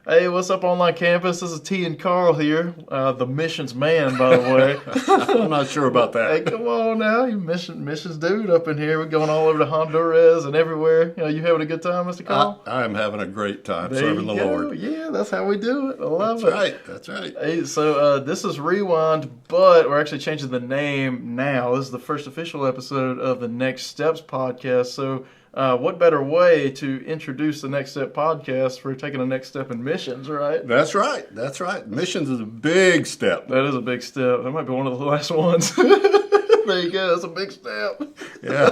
Hey, what's up, online campus? This is T and Carl here, the missions man, by the way. I'm not sure about that. Hey, come on now, you missions dude up in here. We're going all over to Honduras and everywhere. You having a good time, Mr. Carl? I am having a great time There serving you the go. Lord. Yeah, that's how we do it. I love That's it. right. That's right. Hey, so this is Rewind, but we're actually changing the name now. This is the first official episode of the Next Steps podcast. So what better way to introduce the Next Step podcast for taking a next step in missions, right? That's right. That's right. Missions is a big step. That is a big step. That might be one of the last ones. There you go. That's a big step. Yeah.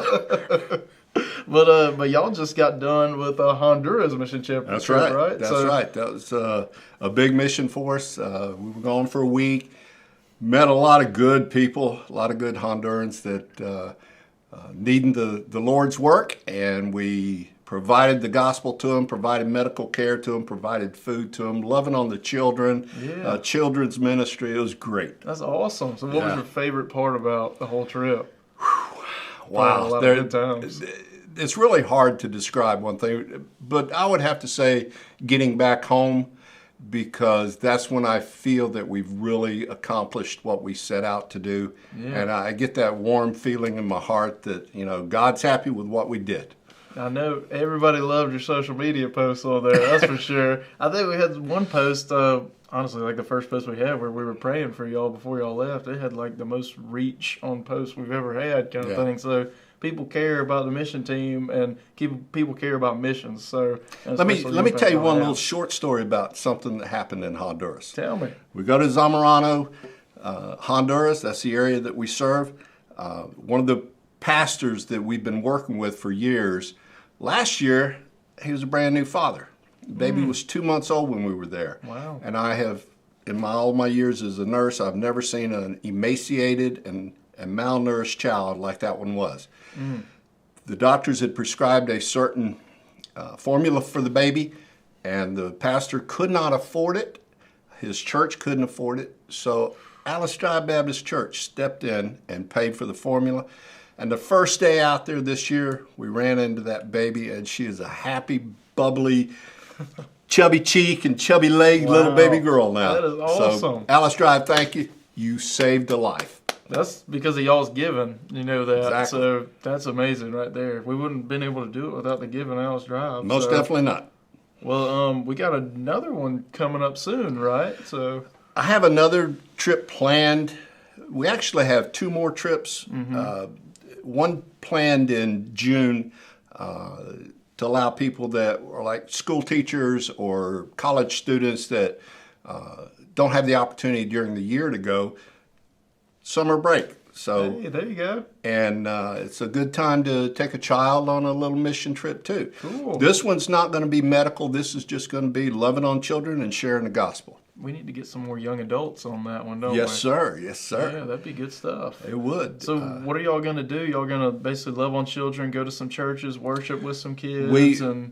But y'all just got done with a Honduras mission trip. That's right. Right? That's right. That was a big mission for us. We were gone for a week. Met a lot of good people, a lot of good Hondurans that needing the Lord's work, and we provided the gospel to them, provided medical care to them, provided food to them, loving on the children, children's ministry. It was great. That's awesome. So what was your favorite part about the whole trip? Wow. A lot of good times. It's really hard to describe one thing, but I would have to say getting back home, because that's when I feel that we've really accomplished what we set out to do. Yeah. And I get that warm feeling in my heart that, God's happy with what we did. I know everybody loved your social media posts on there, that's for sure. I think we had one post, honestly, like the first post we had where we were praying for y'all before y'all left. It had like the most reach on posts we've ever had kind of thing. So people care about the mission team, and people care about missions. So let me tell you one little short story about something that happened in Honduras. Tell me. We go to Zamorano, Honduras. That's the area that we serve. One of the pastors that we've been working with for years, last year he was a brand new father. The baby was 2 months old when we were there. Wow. And I have, in all my years as a nurse, I've never seen an emaciated and malnourished child like that one was. The doctors had prescribed a certain formula for the baby, and the pastor could not afford it. His church couldn't afford it. So Alice Drive Baptist Church stepped in and paid for the formula. And the first day out there this year, we ran into that baby, and she is a happy, bubbly, chubby cheek and chubby leg little baby girl now. That is awesome. So Alice Drive, thank you. You saved a life. That's because of y'all's giving, you know that. Exactly. So that's amazing right there. We wouldn't have been able to do it without the giving Alice Drive. Most definitely not. Well, we got another one coming up soon, right? So I have another trip planned. We actually have two more trips. One planned in June to allow people that are like school teachers or college students that don't have the opportunity during the year to go. Summer break. So hey, there you go. And it's a good time to take a child on a little mission trip too. Cool. This one's not going to be medical. This is just going to be loving on children and sharing the gospel. We need to get some more young adults on that one, don't we? Yes, sir. Yes, sir. Yeah, that'd be good stuff. It would. So what are y'all going to do? Y'all going to basically love on children, go to some churches, worship with some kids?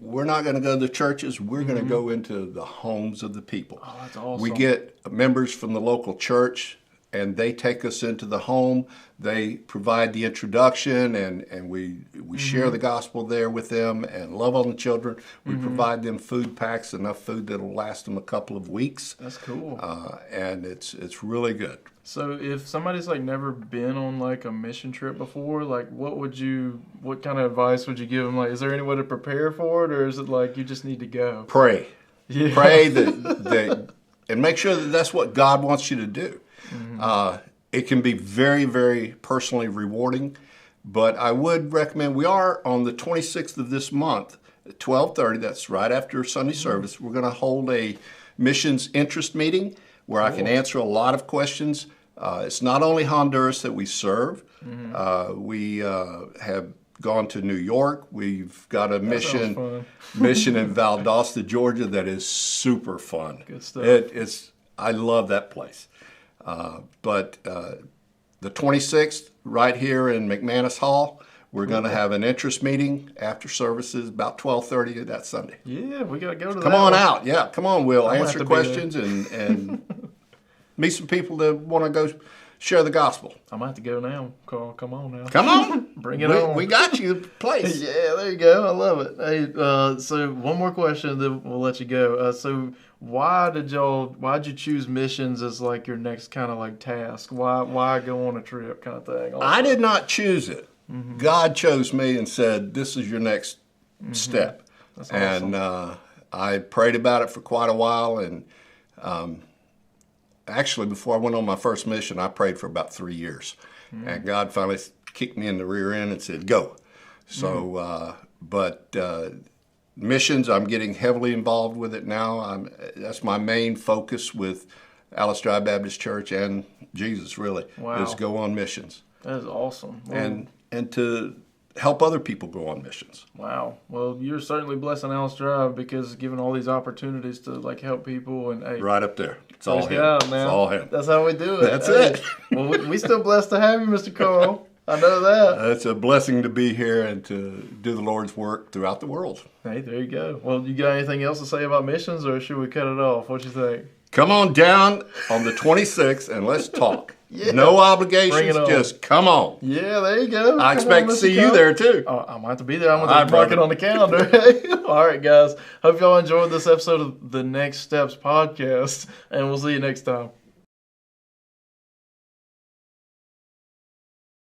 We're not going to go to the churches. We're going to go into the homes of the people. Oh, that's awesome. We get members from the local church, and they take us into the home. They provide the introduction, and we share the gospel there with them and love on the children. We provide them food packs, enough food that'll last them a couple of weeks. That's cool. And it's really good. So if somebody's like never been on like a mission trip before, like what kind of advice would you give them? Like, is there any way to prepare for it, or is it like you just need to go? Pray. Yeah. Pray that and make sure that that's what God wants you to do. It can be very, very personally rewarding, but I would recommend, we are on the 26th of this month at 12:30, that's right after Sunday service, we're going to hold a missions interest meeting where I can answer a lot of questions. It's not only Honduras that we serve. We have gone to New York. We've got a mission in Valdosta, Georgia that is super fun. Good stuff. I love that place. But the 26th, right here in McManus Hall, we're going to have an interest meeting after services about 12:30 that Sunday. Yeah, we got to go to that. Come on out. Yeah, come on. We'll answer questions and meet some people that want to go share the gospel. I might have to go now, Carl. Come on now. Come on. Bring it on. We got you a place. Yeah, there you go. I love it. Hey, so one more question, then we'll let you go. So why'd you choose missions as like your next kind of like task? Why go on a trip kind of thing? Also? I did not choose it. God chose me and said, this is your next step. That's awesome. And I prayed about it for quite a while. And actually, before I went on my first mission, I prayed for about 3 years. And God finally kicked me in the rear end and said, go. So, missions, I'm getting heavily involved with it now. That's my main focus with Alice Dry Baptist Church and Jesus, really, is go on missions. That is awesome. Well, And to help other people go on missions. Wow. Well, you're certainly blessing Alice Drive because giving all these opportunities to like help people and hey, right up there. It's all him. Man. It's all him. That's how we do it. That's it. Well, we still blessed to have you, Mr. Carl. I know that. It's a blessing to be here and to do the Lord's work throughout the world. Hey, there you go. Well, you got anything else to say about missions, or should we cut it off? What you think? Come on down on the 26th and let's talk. Yeah. No obligations, just come on. Yeah, there you go. I expect to see you there too. I might have to be there. I'm going to mark it on the calendar. All right, guys. Hope y'all enjoyed this episode of the Next Steps podcast, and we'll see you next time.